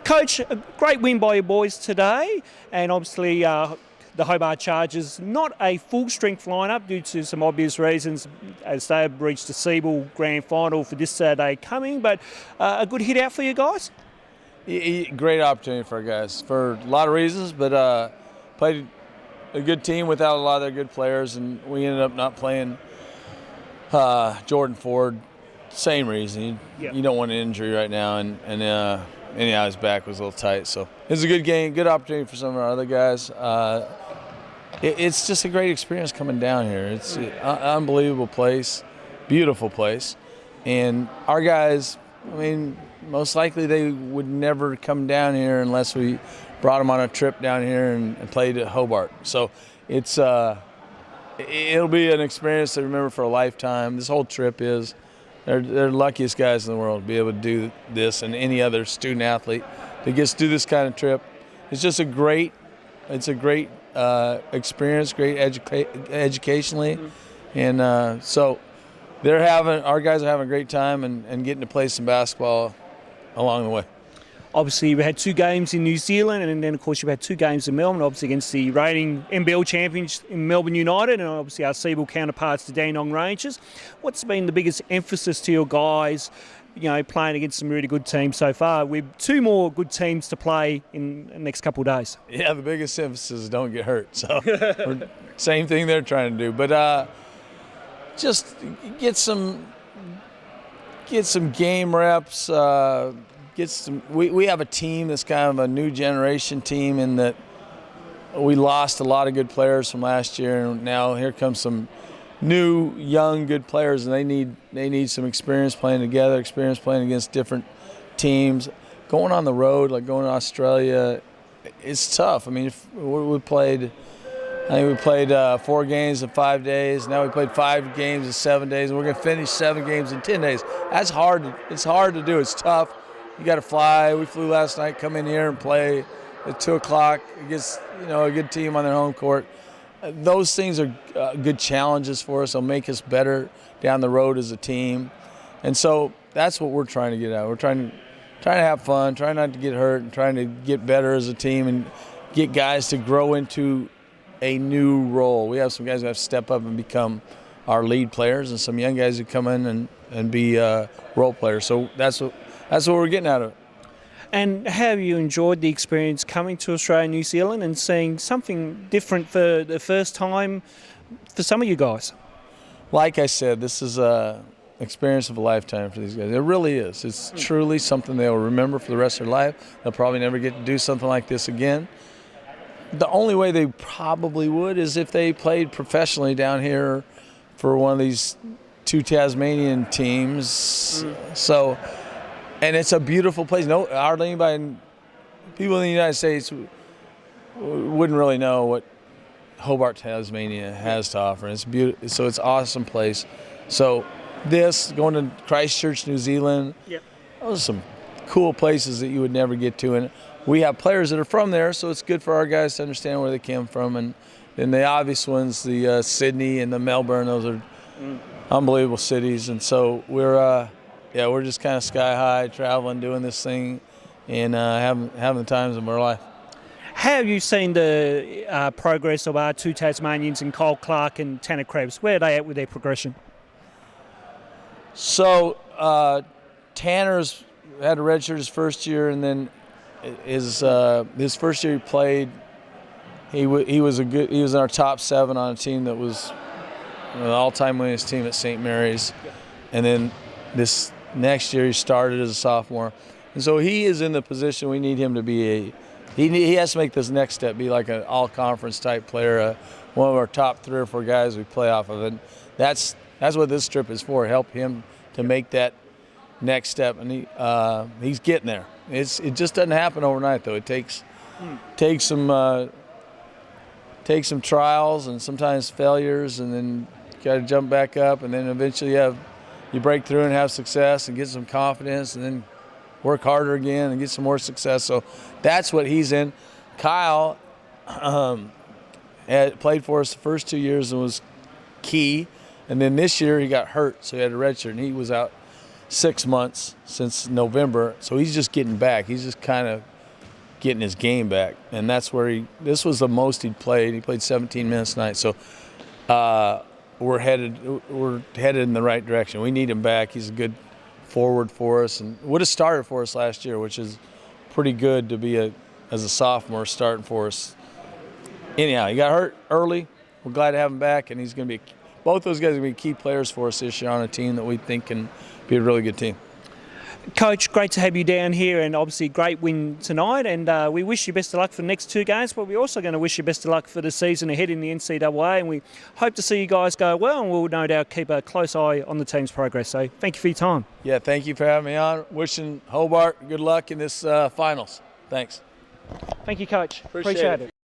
Coach, a great win by your boys today, and obviously the Hobart Chargers not a full strength lineup due to some obvious reasons as they have reached the Siebel Grand Final for this Saturday coming, but a good hit out for you guys? Great opportunity for our guys for a lot of reasons, but played a good team without a lot of their good players, and we ended up not playing Jordan Ford. Same reason. You don't want an injury right now, and anyhow, his back was a little tight. So it was a good game, good opportunity for some of our other guys. It's just a great experience coming down here. It's an unbelievable place, beautiful place. And our guys, I mean, most likely they would never come down here unless we brought them on a trip down here and played at Hobart. So it's it'll be an experience to remember for a lifetime. This whole trip is. They're the luckiest guys in the world to be able to do this, and any other student athlete that gets to do this kind of trip. It's just a great experience, great educationally, and so our guys are having a great time and getting to play some basketball along the way. Obviously, we had 2 games in New Zealand, and then, of course, you've had 2 games in Melbourne, obviously against the reigning NBL champions in Melbourne United, and obviously our Siebel counterparts, the Dandenong Rangers. What's been the biggest emphasis to your guys, playing against some really good teams so far, with 2 more good teams to play in the next couple of days? Yeah, the biggest emphasis is don't get hurt. So same thing they're trying to do, but just get some game reps. We have a team that's kind of a new generation team in that we lost a lot of good players from last year, and now here comes some new, young, good players, and they need some experience playing together, experience playing against different teams. Going on the road, like going to Australia, it's tough. I mean, we played 4 games in 5 days. Now we played 5 games in 7 days, and we're going to finish 7 games in 10 days. That's hard. It's hard to do. It's tough. You got to fly. We flew last night, come in here and play at 2 o'clock against a good team on their home court. Those things are good challenges for us. They'll make us better down the road as a team. And so that's what we're trying to get at. We're trying to have fun, trying not to get hurt, and trying to get better as a team and get guys to grow into a new role. We have some guys who have to step up and become our lead players, and some young guys who come in and be role players. So that's what we're getting out of it. And how have you enjoyed the experience coming to Australia and New Zealand and seeing something different for the first time for some of you guys? Like I said, this is an experience of a lifetime for these guys. It really is. It's truly something they'll remember for the rest of their life. They'll probably never get to do something like this again. The only way they probably would is if they played professionally down here for one of these 2 Tasmanian teams. So. And it's a beautiful place. Hardly anybody, people in the United States wouldn't really know what Hobart, Tasmania has to offer. It's beautiful, so it's an awesome place. So going to Christchurch, New Zealand, those are some cool places that you would never get to. And we have players that are from there, so it's good for our guys to understand where they came from. And then the obvious ones, the Sydney and the Melbourne, those are unbelievable cities. And so we're just kind of sky high, traveling, doing this thing, and having the times of our life. How have you seen the progress of our 2 Tasmanians in Kyle Clark and Tanner Krebs? Where are they at with their progression? So Tanner's had a redshirt his first year, and then his first year he played. He was in our top 7 on a team that was an all-time winningest team at St.Mary's, and then this next year he started as a sophomore, and so he is in the position we need him to be. He has to make this next step, be like an all-conference type player, one of our top 3 or 4 guys we play off of, and that's what this trip is for. Help him to make that next step, and he's getting there. It just doesn't happen overnight, though. It takes some trials and sometimes failures, and then you got to jump back up, and then eventually you break through and have success and get some confidence, and then work harder again and get some more success. So that's what he's in. Kyle had played for us the first 2 years and was key, and then this year he got hurt, so he had a redshirt, and he was out 6 months since November, so he's just getting back. He's just kind of getting his game back, and that's where this was the most he'd played. He played 17 minutes tonight, so we're headed in the right direction. We need him back. He's a good forward for us, and would have started for us last year, which is pretty good to be as a sophomore starting for us. Anyhow, he got hurt early. We're glad to have him back, and he's going to be both those guys are going to be key players for us this year on a team that we think can be a really good team. Coach, great to have you down here, and obviously great win tonight, and we wish you best of luck for the next 2 games, but we're also going to wish you best of luck for the season ahead in the NCAA, and we hope to see you guys go well, and we'll no doubt keep a close eye on the team's progress. So thank you for your time. Yeah, thank you for having me on. Wishing Hobart good luck in this finals. Thanks. Thank you, Coach. Appreciate it.